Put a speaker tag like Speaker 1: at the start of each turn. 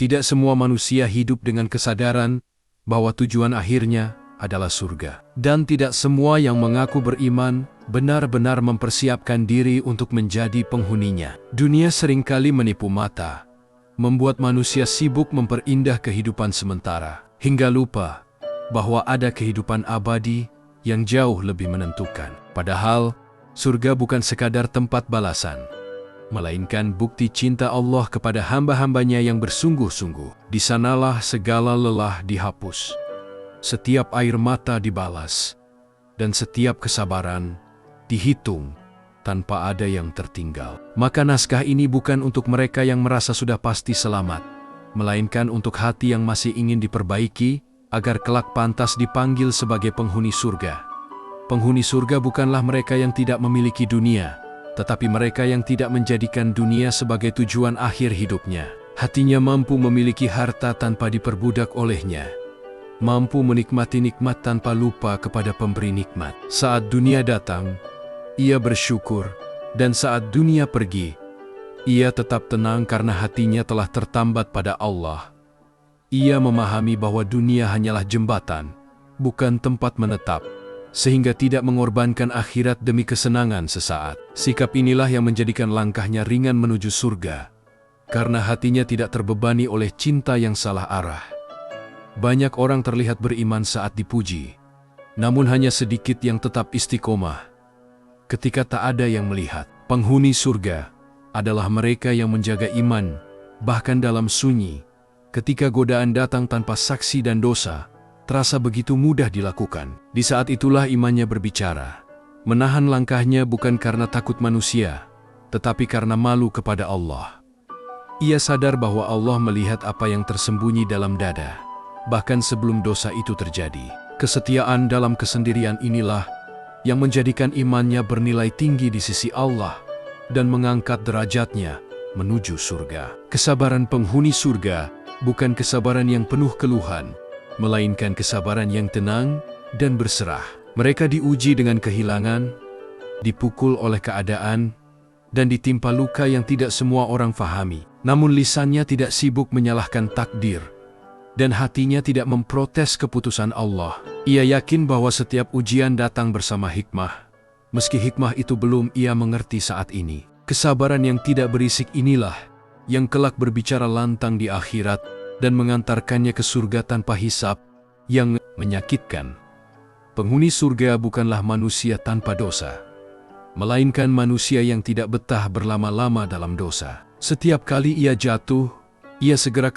Speaker 1: Tidak semua manusia hidup dengan kesadaran bahwa tujuan akhirnya adalah surga. Dan tidak semua yang mengaku beriman benar-benar mempersiapkan diri untuk menjadi penghuninya. Dunia seringkali menipu mata, membuat manusia sibuk memperindah kehidupan sementara, hingga lupa bahwa ada kehidupan abadi yang jauh lebih menentukan. Padahal, surga bukan sekadar tempat balasan, melainkan bukti cinta Allah kepada hamba-hambanya yang bersungguh-sungguh. Di sanalah segala lelah dihapus, setiap air mata dibalas, dan setiap kesabaran dihitung tanpa ada yang tertinggal. Maka naskah ini bukan untuk mereka yang merasa sudah pasti selamat, melainkan untuk hati yang masih ingin diperbaiki agar kelak pantas dipanggil sebagai penghuni surga. Penghuni surga bukanlah mereka yang tidak memiliki dunia, tetapi mereka yang tidak menjadikan dunia sebagai tujuan akhir hidupnya. Hatinya mampu memiliki harta tanpa diperbudak olehnya, mampu menikmati nikmat tanpa lupa kepada pemberi nikmat. Saat dunia datang, ia bersyukur, dan saat dunia pergi, ia tetap tenang karena hatinya telah tertambat pada Allah. Ia memahami bahwa dunia hanyalah jembatan, bukan tempat menetap, sehingga tidak mengorbankan akhirat demi kesenangan sesaat. Sikap inilah yang menjadikan langkahnya ringan menuju surga, karena hatinya tidak terbebani oleh cinta yang salah arah. Banyak orang terlihat beriman saat dipuji, namun hanya sedikit yang tetap istiqomah ketika tak ada yang melihat. Penghuni surga adalah mereka yang menjaga iman, bahkan dalam sunyi. Ketika godaan datang tanpa saksi dan dosa terasa begitu mudah dilakukan. Di saat itulah imannya berbicara, menahan langkahnya bukan karena takut manusia, tetapi karena malu kepada Allah. Ia sadar bahwa Allah melihat apa yang tersembunyi dalam dada, bahkan sebelum dosa itu terjadi. Kesetiaan dalam kesendirian inilah yang menjadikan imannya bernilai tinggi di sisi Allah dan mengangkat derajatnya menuju surga. Kesabaran penghuni surga bukan kesabaran yang penuh keluhan, melainkan kesabaran yang tenang dan berserah. Mereka diuji dengan kehilangan, dipukul oleh keadaan, dan ditimpa luka yang tidak semua orang fahami. Namun lisannya tidak sibuk menyalahkan takdir, dan hatinya tidak memprotes keputusan Allah. Ia yakin bahwa setiap ujian datang bersama hikmah, meski hikmah itu belum ia mengerti saat ini. Kesabaran yang tidak berisik inilah yang kelak berbicara lantang di akhirat dan mengantarkannya ke surga tanpa hisab yang menyakitkan. Penghuni surga bukanlah manusia tanpa dosa, melainkan manusia yang tidak betah berlama-lama dalam dosa. Setiap kali ia jatuh, ia segera